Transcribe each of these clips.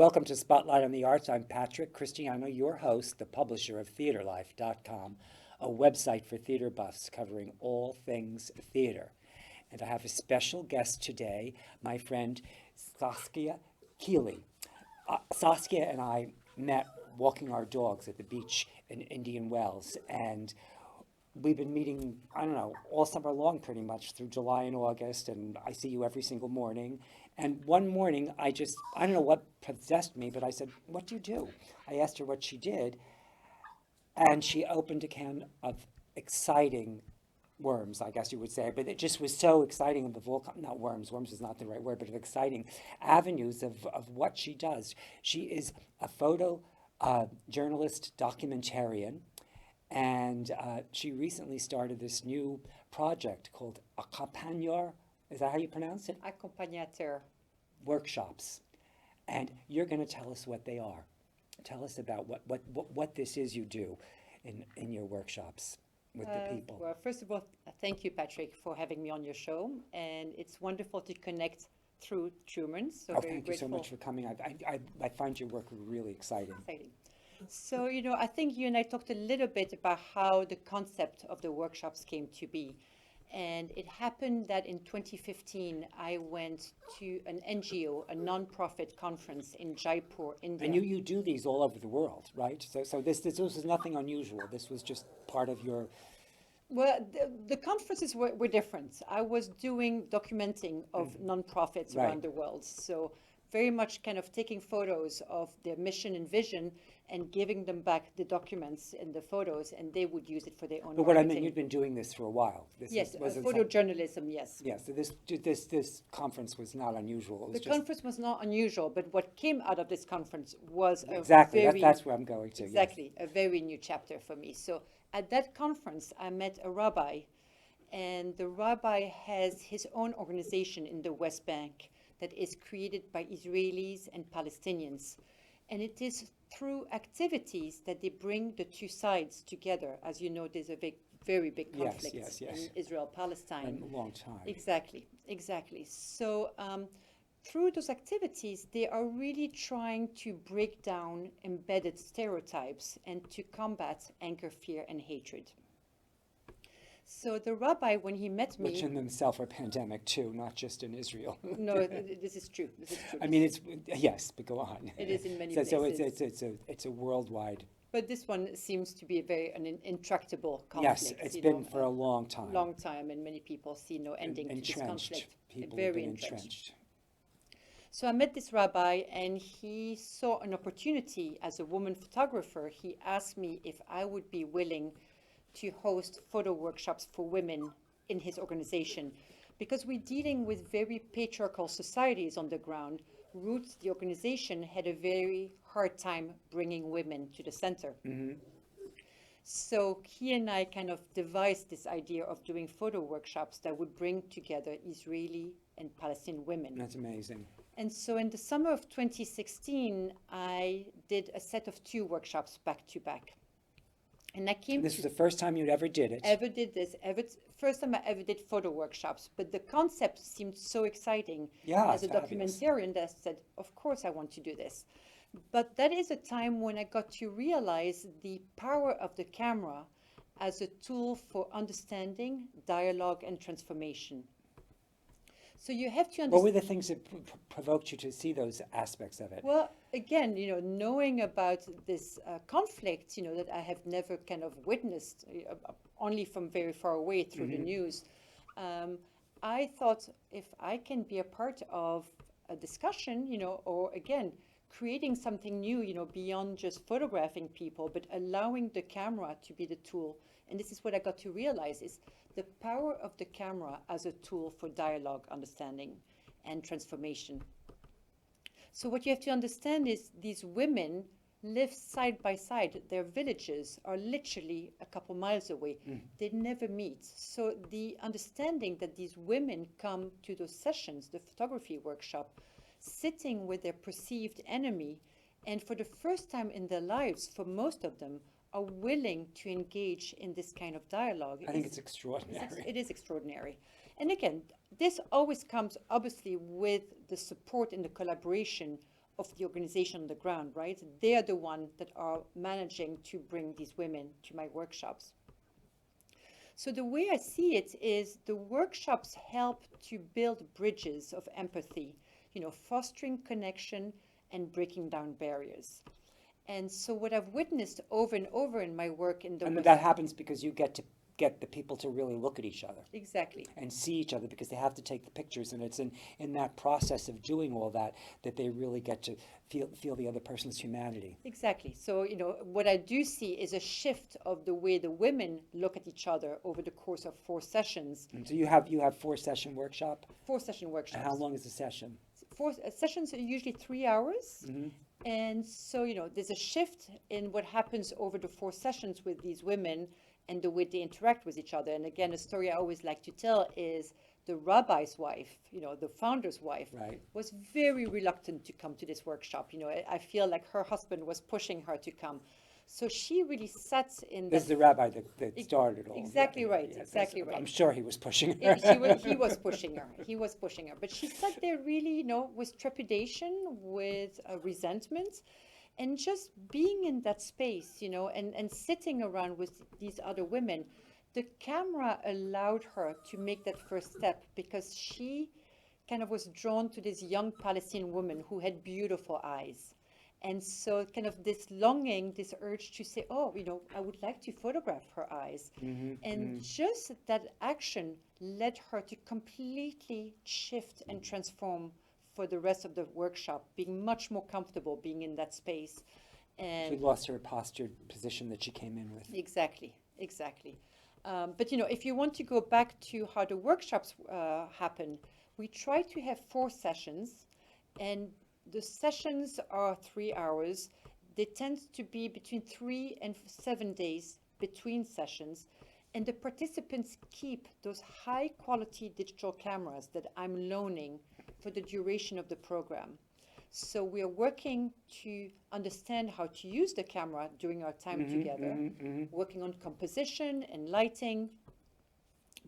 Welcome to Spotlight on the Arts. I'm Patrick Christiano, your host, the publisher of TheaterLife.com, a website for theater buffs covering all things theater. And I have a special guest today, my friend Saskia Keeley. Saskia and I met walking our dogs at the beach in Indian Wells, and we've been meeting, I don't know, all summer long pretty much through July and August, and I see you every single morning. And one morning, I don't know what possessed me, but I said, "What do you do?" I asked her what she did, and she opened a can of exciting worms, I guess you would say, but it just was so exciting of all, not worms is not the right word, but of exciting avenues of what she does. She is a photo journalist, documentarian, and she recently started this new project called Accompagnateur. Is that how you pronounce it? Accompagnateur. Workshops. And you're going to tell us what they are. Tell us about what this is you do in your workshops with the people. Well, first of all, thank you, Patrick, for having me on your show. And it's wonderful to connect through humans. So very Thank grateful. you so much for coming. I find your work really exciting. So, I think you and I talked a little bit about how the concept of the workshops came to be. And it happened that in 2015, I went to an NGO, a non-profit conference in Jaipur, India. And you do these all over the world, right? So this was nothing unusual. This was just part of your... Well, the conferences were different. I was documenting of nonprofits Right. around the world. So very much kind of taking photos of their mission and vision and giving them back the documents and the photos, and they would use it for their own But what I marketing. mean, you've been doing this for a while. Yes, wasn't photojournalism, yes. Yeah, so this conference was not unusual. It was The conference was not unusual, but what came out of this conference was exactly, a very... that's where I'm going to. Exactly, a very new chapter for me. So at that conference, I met a rabbi, and the rabbi has his own organization in the West Bank that is created by Israelis and Palestinians. And it is through activities that they bring the two sides together. As you know, there's a very big conflict Yes. in Israel-Palestine. A long time. Exactly. So through those activities, they are really trying to break down embedded stereotypes and to combat anger, fear, and hatred. So the rabbi, when he met me... Which in themselves are pandemic too, not just in Israel. No, this is true. I mean, yes, but go on. It is in many places. So it's a worldwide... But this one seems to be an intractable conflict. Yes, it's been for a long time. Long time, and many people see no ending to this conflict. People very have been entrenched. So I met this rabbi, and he saw an opportunity as a woman photographer. He asked me if I would be willing to host photo workshops for women in his organization, because we're dealing with very patriarchal societies on the ground. Roots, the organization, had a very hard time bringing women to the center. Mm-hmm. So he and I kind of devised this idea of doing photo workshops that would bring together Israeli and Palestinian women. That's amazing. And so in the summer of 2016, I did a set of 2 workshops back to back. And I came This was the first time you'd ever did it? Ever did this. First time I ever did photo workshops. But the concept seemed so exciting as a documentarian that I said, of course I want to do this. But that is a time when I got to realize the power of the camera as a tool for understanding, dialogue, and transformation. So you have to understand... What were the things that provoked you to see those aspects of it? Well, again, knowing about this conflict, that I have never kind of witnessed, only from very far away through the news, I thought if I can be a part of a discussion, or again, creating something new, beyond just photographing people, but allowing the camera to be the tool. And this is what I got to realize is the power of the camera as a tool for dialogue, understanding, and transformation. So what you have to understand is these women live side by side. Their villages are literally a couple miles away. They never meet. So the understanding that these women come to those sessions, the photography workshop, sitting with their perceived enemy, and for the first time in their lives, for most of them, are willing to engage in this kind of dialogue. I think it's extraordinary. It is extraordinary. And again, this always comes obviously with the support and the collaboration of the organization on the ground, right? They are the one that are managing to bring these women to my workshops. So the way I see it is the workshops help to build bridges of empathy, fostering connection and breaking down barriers. And so what I've witnessed over and over in my work in the And that happens because you get to get the people to really look at each other. Exactly. And see each other, because they have to take the pictures, and it's in that process of doing all that they really get to feel the other person's humanity. Exactly. So, what I do see is a shift of the way the women look at each other over the course of 4 sessions. And so you have 4-session workshop? 4-session workshops. And how long is the session? 4 sessions are usually 3 hours. Mm-hmm. And so, there's a shift in what happens over the 4 sessions with these women and the way they interact with each other. And again, a story I always like to tell is the rabbi's wife, the founder's wife, Right. was very reluctant to come to this workshop. I feel like her husband was pushing her to come. So she really sat in This is the rabbi that started all. Exactly right, Yes, exactly right. I'm sure he was pushing her. He was pushing her. He was pushing her. But she sat there really, with trepidation, with resentment, and just being in that space, and sitting around with these other women. The camera allowed her to make that first step because she kind of was drawn to this young Palestinian woman who had beautiful eyes. And so kind of this longing, this urge to say, oh, I would like to photograph her eyes. Mm-hmm, And just that action led her to completely shift and transform for the rest of the workshop, being much more comfortable being in that space. And she lost her postured position that she came in with. Exactly. But if you want to go back to how the workshops happen, we try to have 4 sessions, and the sessions are 3 hours. They tend to be between 3 and 7 days between sessions, and the participants keep those high quality digital cameras that I'm loaning for the duration of the program. So we are working to understand how to use the camera during our time together, working on composition and lighting.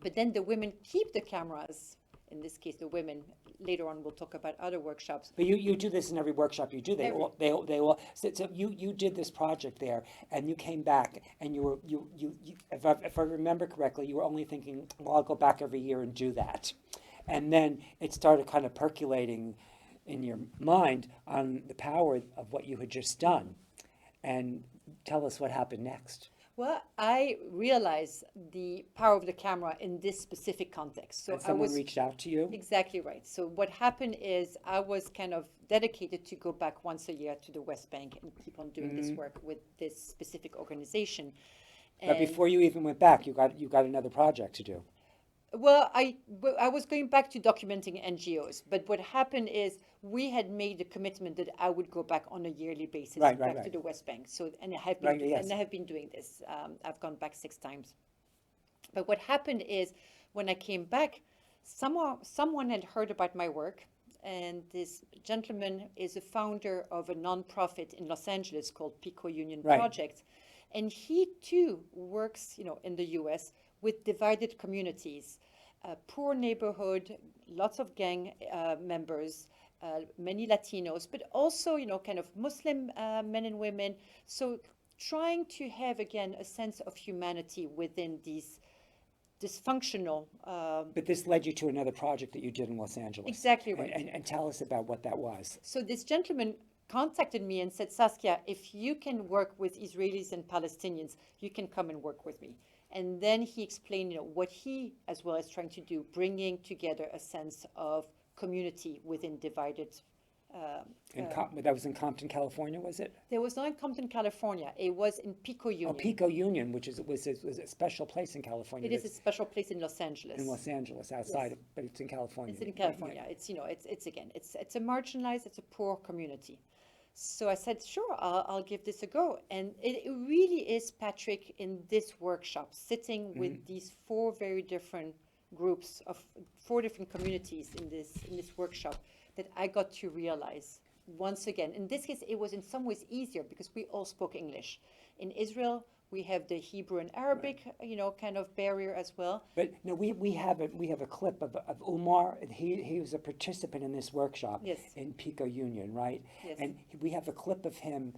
But then the women keep the cameras. In this case, the women. Later on, we'll talk about other workshops. But you do this in every workshop you do. They all. So you did this project there, and you came back, and you if I remember correctly, you were only thinking, well, I'll go back every year and do that, and then it started kind of percolating in your mind on the power of what you had just done. And tell us what happened next. Well, I realized the power of the camera in this specific context. So And someone reached out to you? Exactly right. So what happened is I was kind of dedicated to go back once a year to the West Bank and keep on doing this work with this specific organization. But before you even went back, you got another project to do. Well, I was going back to documenting NGOs, but what happened is we had made a commitment that I would go back on a yearly basis back to the West Bank. So, and I have been, and I have been doing this. I've gone back 6 times. But what happened is when I came back, someone had heard about my work, and this gentleman is a founder of a nonprofit in Los Angeles called Pico Union Project, and he too works, in the U.S. with divided communities, poor neighborhood, lots of gang members, many Latinos, but also, kind of Muslim men and women. So trying to have, again, a sense of humanity within these dysfunctional. But this led you to another project that you did in Los Angeles. Exactly right. And tell us about what that was. So this gentleman contacted me and said, Saskia, if you can work with Israelis and Palestinians, you can come and work with me. And then he explained, what he as well is trying to do, bringing together a sense of community within divided. That was in Compton, California, was it? There was not in Compton, California. It was in Pico Union. Oh, Pico Union, which was a special place in California. It is a special place in Los Angeles. In Los Angeles, outside, but it's in California. It's in California. Yeah. It's a marginalized, it's a poor community. So I said, sure, I'll give this a go. And it really is, Patrick, in this workshop, sitting with these 4 very different groups of 4 different communities in this workshop, that I got to realize once again. In this case, it was in some ways easier because we all spoke English. In Israel, We have the Hebrew and Arabic, kind of barrier as well. But no, we have a clip of Umar. He was a participant in this workshop Yes. in Pico Union, right? Yes. And we have a clip of him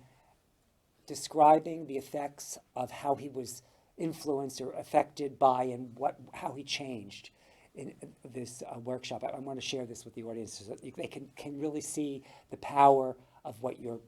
describing the effects of how he was influenced or affected by and how he changed in this workshop. I want to share this with the audience so that they can really see the power of what your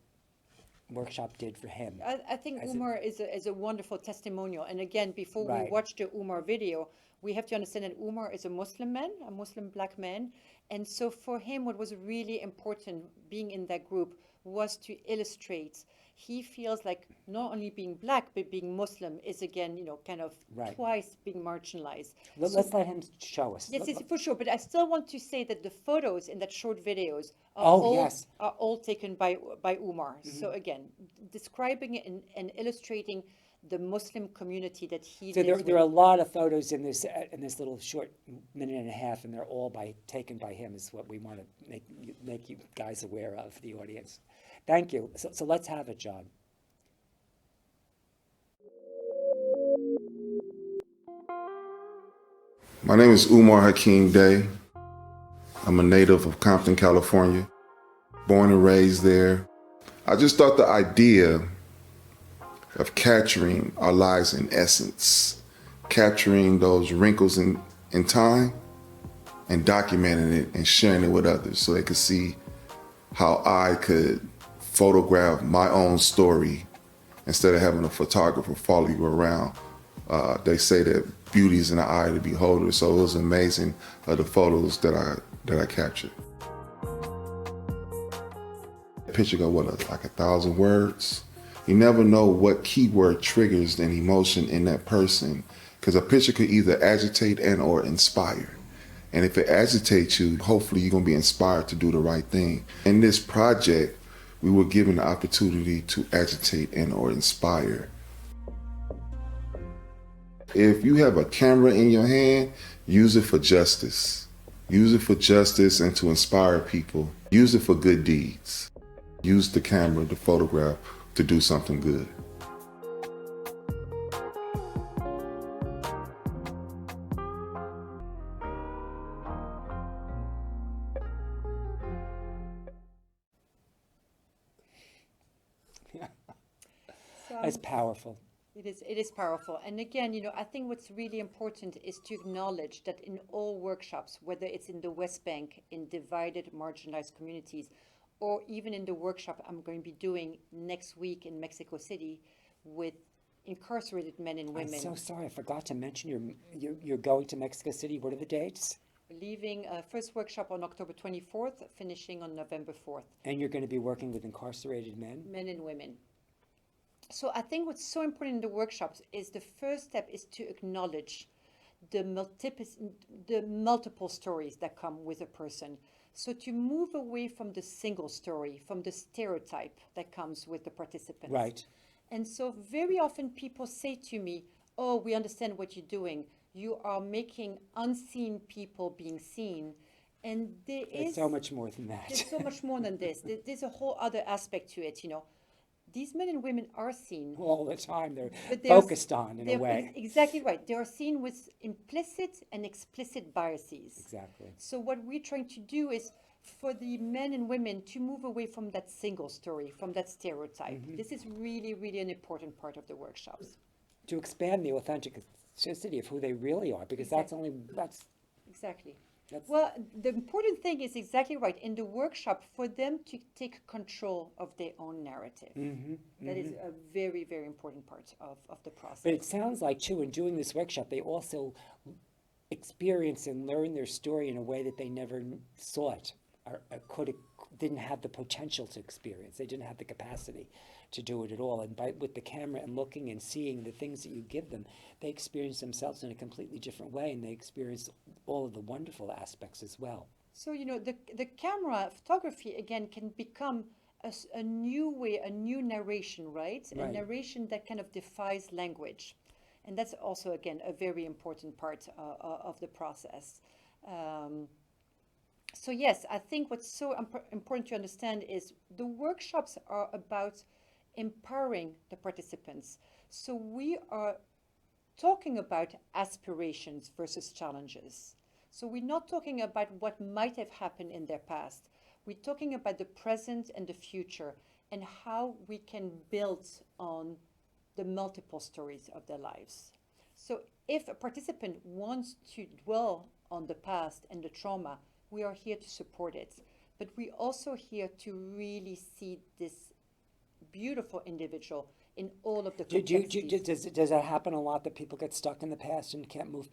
workshop did for him. I think As Umar is a wonderful testimonial. And again, before we Right. watch the Umar video, we have to understand that Umar is a Muslim man, a Muslim black man. And so for him, what was really important being in that group was to illustrate. He feels like not only being black, but being Muslim is again, kind of Right. twice being marginalized. Let's let him show us. Yes, for sure. But I still want to say that the photos in that short videos Yes. are all taken by Umar. So again, describing it and illustrating the Muslim community that he So lives there are a with. lot of photos in this little short minute and a half, and they're all taken by him. Is what we want to make you guys aware of, the audience. Thank you. So let's have it, John. My name is Umar Hakeem Day. I'm a native of Compton, California, born and raised there. I just thought the idea of capturing our lives in essence, capturing those wrinkles in time and documenting it and sharing it with others so they could see how I could photograph my own story instead of having a photographer follow you around. They say that beauty is in the eye of the beholder, so it was amazing the photos that I captured. The picture go like 1,000 words. You never know what keyword triggers an emotion in that person, because a picture could either agitate and or inspire. And if it agitates you, hopefully you're gonna be inspired to do the right thing. In this project, we were given the opportunity to agitate and or inspire. If you have a camera in your hand, use it for justice. Use it for justice and to inspire people. Use it for good deeds. Use the camera, the photograph, to do something good. That's powerful. It is powerful. And again, I think what's really important is to acknowledge that in all workshops, whether it's in the West Bank, in divided, marginalized communities, or even in the workshop I'm going to be doing next week in Mexico City with incarcerated men and women. I'm so sorry, I forgot to mention you're going to Mexico City. What are the dates? Leaving first workshop on October 24th, finishing on November 4th. And you're going to be working with incarcerated men? Men and women. So I think what's so important in the workshops is the first step is to acknowledge the multiple stories that come with a person. So to move away from the single story, from the stereotype that comes with the participants. Right. And so very often people say to me, oh, we understand what you're doing. You are making unseen people being seen. And There's so much more than that. There's so much more than this. There's a whole other aspect to it, These men and women are seen. All the time. They're they're focused on in a way. Exactly right. They are seen with implicit and explicit biases. Exactly. So what we're trying to do is for the men and women to move away from that single story, from that stereotype. Mm-hmm. This is really, really an important part of the workshops. To expand the authenticity of who they really are, because Exactly. that's Exactly. That's- Well, the important thing is exactly right. In the workshop, for them to take control of their own narrative. That is a very, very important part of the process. But it sounds like, too, in doing this workshop, they also experience and learn their story in a way that they never saw it or didn't have the potential to experience. They didn't have the capacity to do it at all. And with the camera and looking and seeing the things that you give them, they experience themselves in a completely different way, and they experience all of the wonderful aspects as well. So, the camera photography, again, can become a new way, a new narration, right? A Right. narration that kind of defies language. And that's also, again, a very important part of the process. So yes, I think what's so important to understand is the workshops are about empowering the participants. So we are talking about aspirations versus challenges. So we're not talking about what might have happened in their past. We're talking about the present and the future and how we can build on the multiple stories of their lives. So if a participant wants to dwell on the past and the trauma, we are here to support it. But we're also here to really see this beautiful individual in all of the complexities. Does that happen a lot, that people get stuck in the past and can't move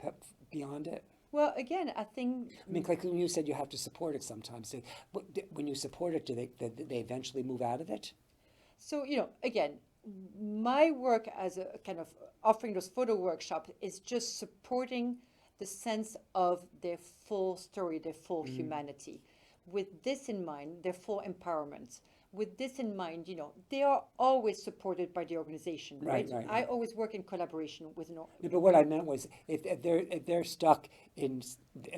beyond it? Well, again, I think. I mean, like when you said you have to support it sometimes, when you support it, do they eventually move out of it? So, again, my work as a kind of offering those photo workshops is just supporting the sense of their full story, their full humanity. With this in mind, their full empowerment. With this in mind, they are always supported by the organization, right? I always work in collaboration with an organization. But what I meant was, if they're stuck in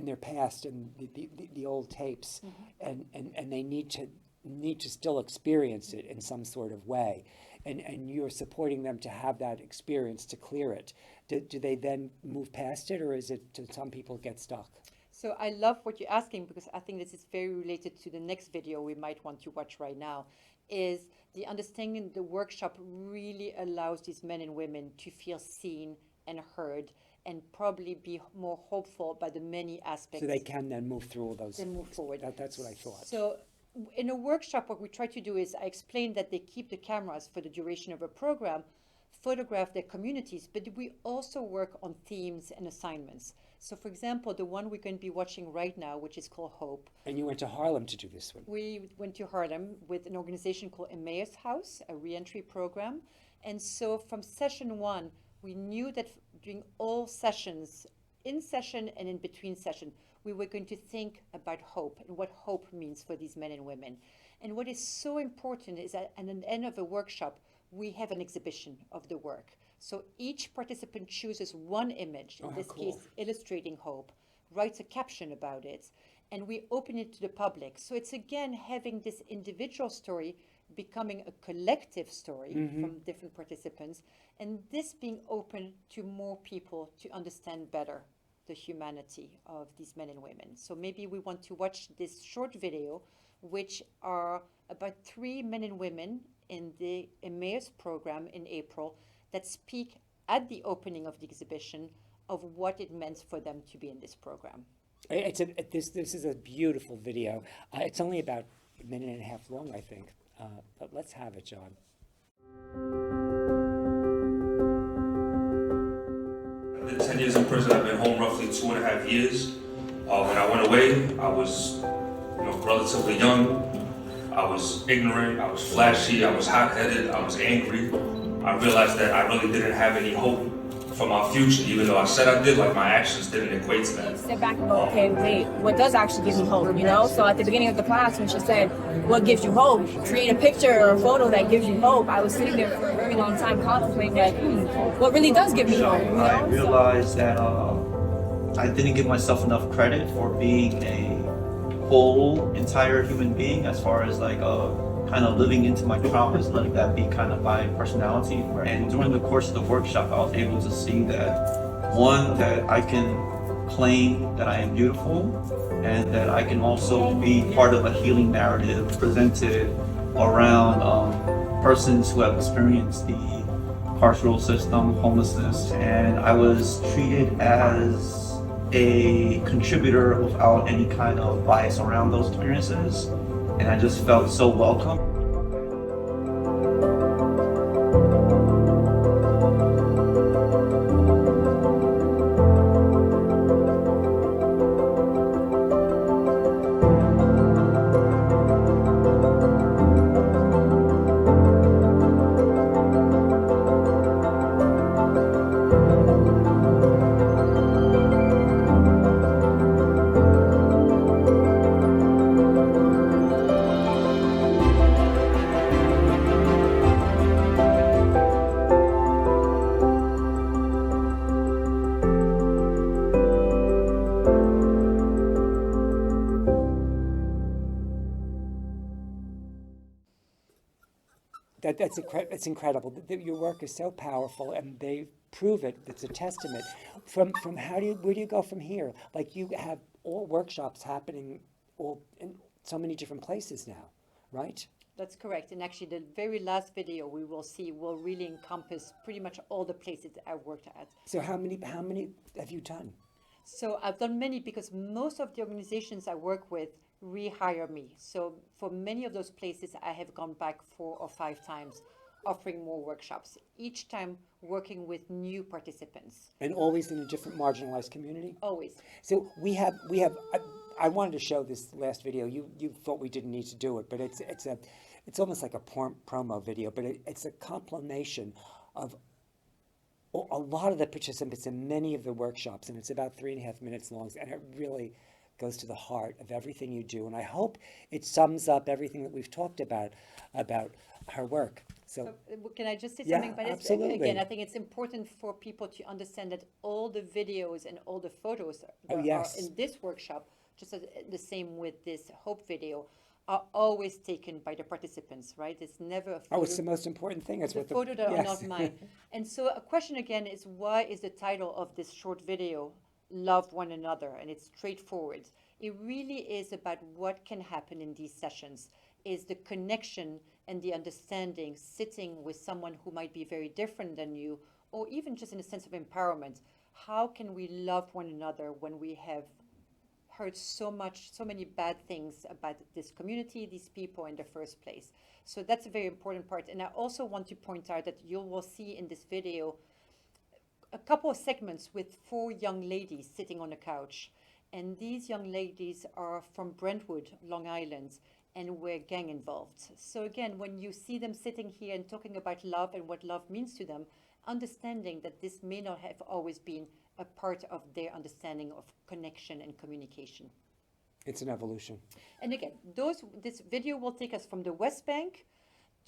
their past and the old tapes, and they need to still experience it in some sort of way, and you're supporting them to have that experience, to clear it, do they then move past it, or is it, do some people get stuck? So I love what you're asking, because I think this is very related to the next video we might want to watch right now, is the understanding the workshop really allows these men and women to feel seen and heard and probably be more hopeful by the many aspects. So they can then move through all those. Then move forward. That's what I thought. So in a workshop, what we try to do is I explain that they keep the cameras for the duration of a program, photograph their communities, but we also work on themes and assignments. So for example, the one we're going to be watching right now, which is called Hope. And you went to Harlem to do this one. We went to Harlem with an organization called Emmaus House, a reentry program. And so from session one, we knew that during all sessions, in session and in between session, we were going to think about hope and what hope means for these men and women. And what is so important is that at the end of a workshop, we have an exhibition of the work. So each participant chooses one image, in this case illustrating hope, writes a caption about it, and we open it to the public. So it's again having this individual story becoming a collective story from different participants, and this being open to more people to understand better the humanity of these men and women. So maybe we want to watch this short video, which are about 3 men and women in the Emmaus program in April that speak at the opening of the exhibition of what it meant for them to be in this program. This is a beautiful video. It's only about a minute and a half long, I think. But let's have it, John. I've been 10 years in prison. I've been home roughly 2.5 years. When I went away, I was relatively young. I was ignorant, I was flashy, I was hot-headed, I was angry. I realized that I really didn't have any hope for my future, even though I said I did, like my actions didn't equate to that. Step back and go, okay, wait, what does actually give me hope, So at the beginning of the class, when she said, what gives you hope? Create a picture or a photo that gives you hope. I was sitting there for a very long time contemplating, like, what really does give me hope, I realized that I didn't give myself enough credit for being a whole, entire human being, as far as like kind of living into my traumas, letting that be kind of my personality. And during the course of the workshop, I was able to see that, one, that I can claim that I am beautiful, and that I can also be part of a healing narrative presented around persons who have experienced the carceral system, homelessness, and I was treated as a contributor without any kind of bias around those experiences, and I just felt so welcome. It's incredible. Your work is so powerful, and they prove it. It's a testament. From where do you go from here? Like, you have all workshops happening all in so many different places now, right? That's correct. And actually, the very last video we will see will really encompass pretty much all the places I've worked at. So how many have you done? So I've done many because most of the organizations I work with rehire me. So for many of those places, I have gone back 4 or 5 times, offering more workshops, each time working with new participants. And always in a different marginalized community? Always. So we have. I wanted to show this last video. You thought we didn't need to do it, but it's almost like a promo video, but it's a compilation of a lot of the participants in many of the workshops, and it's about 3.5 minutes long, and it really goes to the heart of everything you do. And I hope it sums up everything that we've talked about her work. So can I just say yeah, something about it? absolutely. Again, I think it's important for people to understand that all the videos and all the photos that yes. are in this workshop, just as the same with this Hope video, are always taken by the participants, right? It's never a photo. Oh, it's the most important thing. It's the what photo that are yes. not mine. And so a question again is, why is the title of this short video Love One Another? And it's straightforward. It really is about what can happen in these sessions, is the connection and the understanding, sitting with someone who might be very different than you, or even just in a sense of empowerment. How can we love one another when we have heard so many bad things about this community, these people in the first place? So that's a very important part. And I also want to point out that you will see in this video a couple of segments with 4 young ladies sitting on a couch. And these young ladies are from Brentwood, Long Island, and were gang involved. So again, when you see them sitting here and talking about love and what love means to them, understanding that this may not have always been a part of their understanding of connection and communication. It's an evolution. And again, this video will take us from the West Bank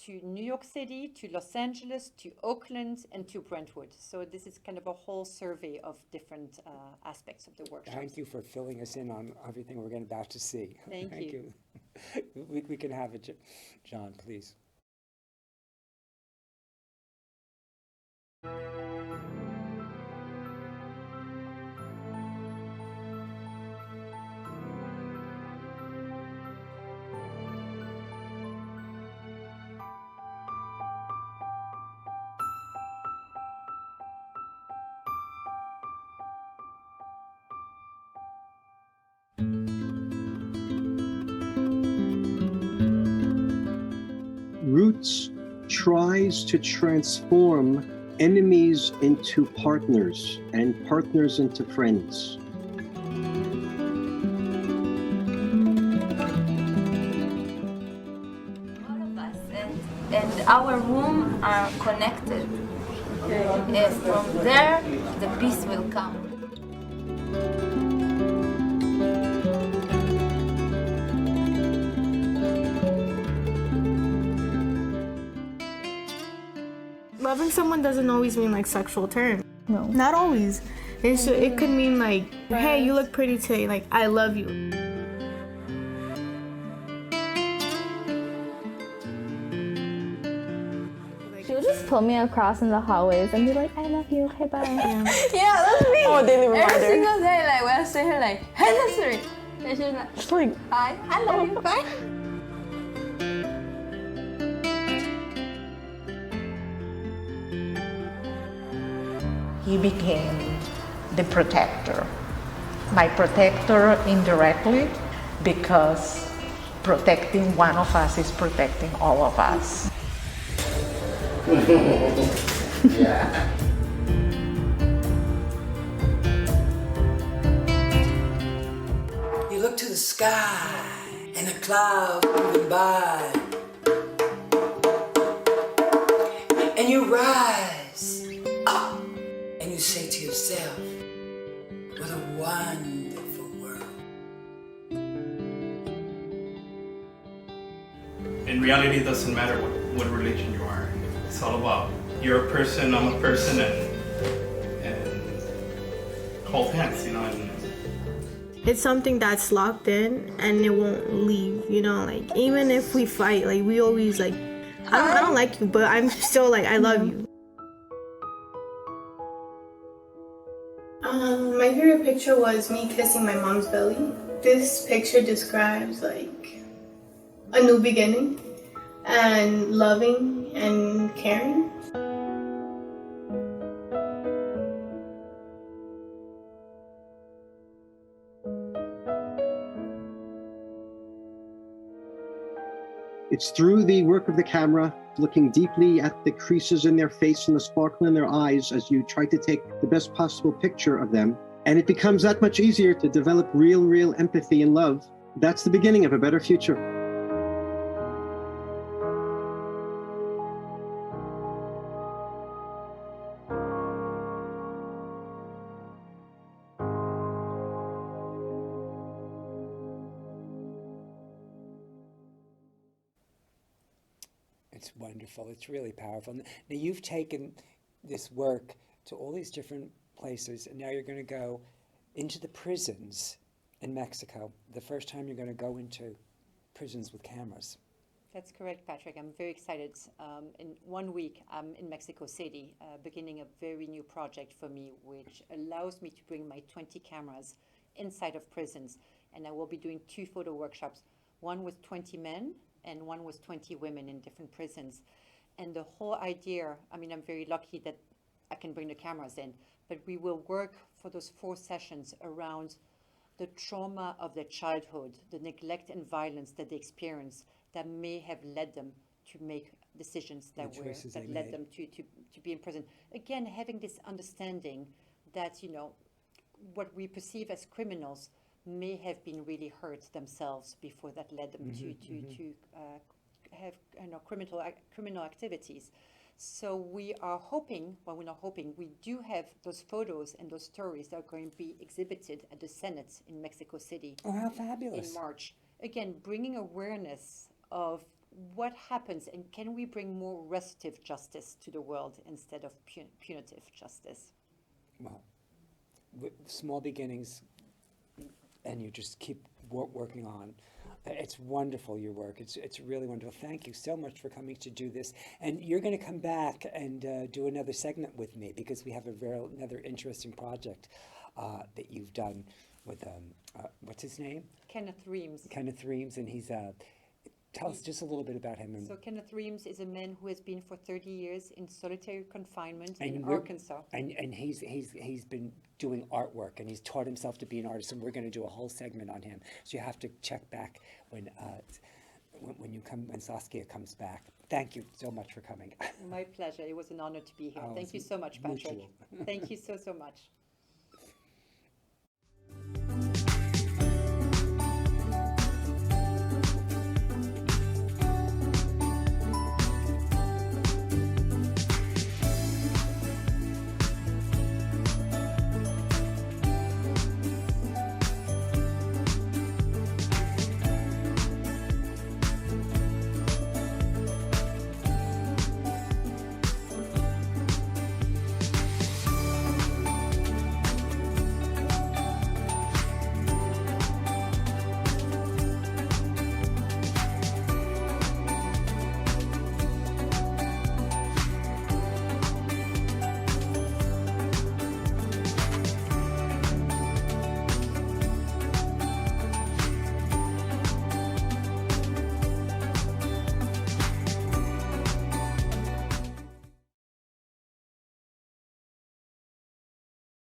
to New York City, to Los Angeles, to Oakland, and to Brentwood. So this is kind of a whole survey of different aspects of the workshop. Thank you for filling us in on everything we're about to see. Thank you. We can have it, John, please. Roots tries to transform enemies into partners and partners into friends. All of us and our room are connected. And from there, the peace will come. Loving someone doesn't always mean like sexual terms. No. Not always. It could mean like, hey, you look pretty today. Like, I love you. She'll just pull me across in the hallways and be like, I love you, okay, bye. Yeah, that's me. Oh, daily reminder. Every single day, like when I say her, like, hey, Nasri. And she's like, It's like, bye, I love you, bye. He became the protector. My protector indirectly, because protecting one of us is protecting all of us. Yeah. You look to the sky and a cloud moving by, and you rise up and you say to yourself, what a wonderful world. In reality, it doesn't matter what religion you are. It's all about you're a person, I'm a person, and hold hands, you know. And it's something that's locked in and it won't leave, you know. Like, even if we fight, like, we always like I don't like you, but I'm still like, I love you. My favorite picture was me kissing my mom's belly. This picture describes like a new beginning and loving and caring. It's through the work of the camera, looking deeply at the creases in their face and the sparkle in their eyes as you try to take the best possible picture of them. And it becomes that much easier to develop real empathy and love. That's the beginning of a better future. It's wonderful. It's really powerful. Now, you've taken this work to all these different places, and now you're going to go into the prisons in Mexico. The first time you're going to go into prisons with cameras. That's correct, Patrick. I'm very excited. In 1 week, I'm in Mexico City, beginning a very new project for me, which allows me to bring my 20 cameras inside of prisons. And I will be doing 2 photo workshops, one with 20 men and one with 20 women in different prisons. And the whole idea, I mean, I'm very lucky that I can bring the cameras in, but we will work for those 4 sessions around the trauma of their childhood, the neglect and violence that they experience that may have led them to make decisions that led them to be in prison. Again, having this understanding that, you know, what we perceive as criminals may have been really hurt themselves before that led them to have, you know, criminal activities. So we are hoping, well, we're not hoping, we do have those photos and those stories that are going to be exhibited at the Senate in Mexico City. Oh, how fabulous. In March. Again, bringing awareness of what happens and can we bring more restorative justice to the world instead of punitive justice. Well, with small beginnings, and you just keep working on. It's wonderful, your work. It's really wonderful. Thank you so much for coming to do this. And you're going to come back and do another segment with me because we have another interesting project that you've done with, what's his name? Kenneth Reams. Kenneth Reams, and he's, tell us just a little bit about him. So Kenneth Reams is a man who has been for 30 years in solitary confinement in Arkansas. And he's been doing artwork, and he's taught himself to be an artist, and we're going to do a whole segment on him. So you have to check back when Saskia comes back. Thank you so much for coming. My pleasure. It was an honor to be here. Thank you so much, Patrick. Mutual. Thank you so much.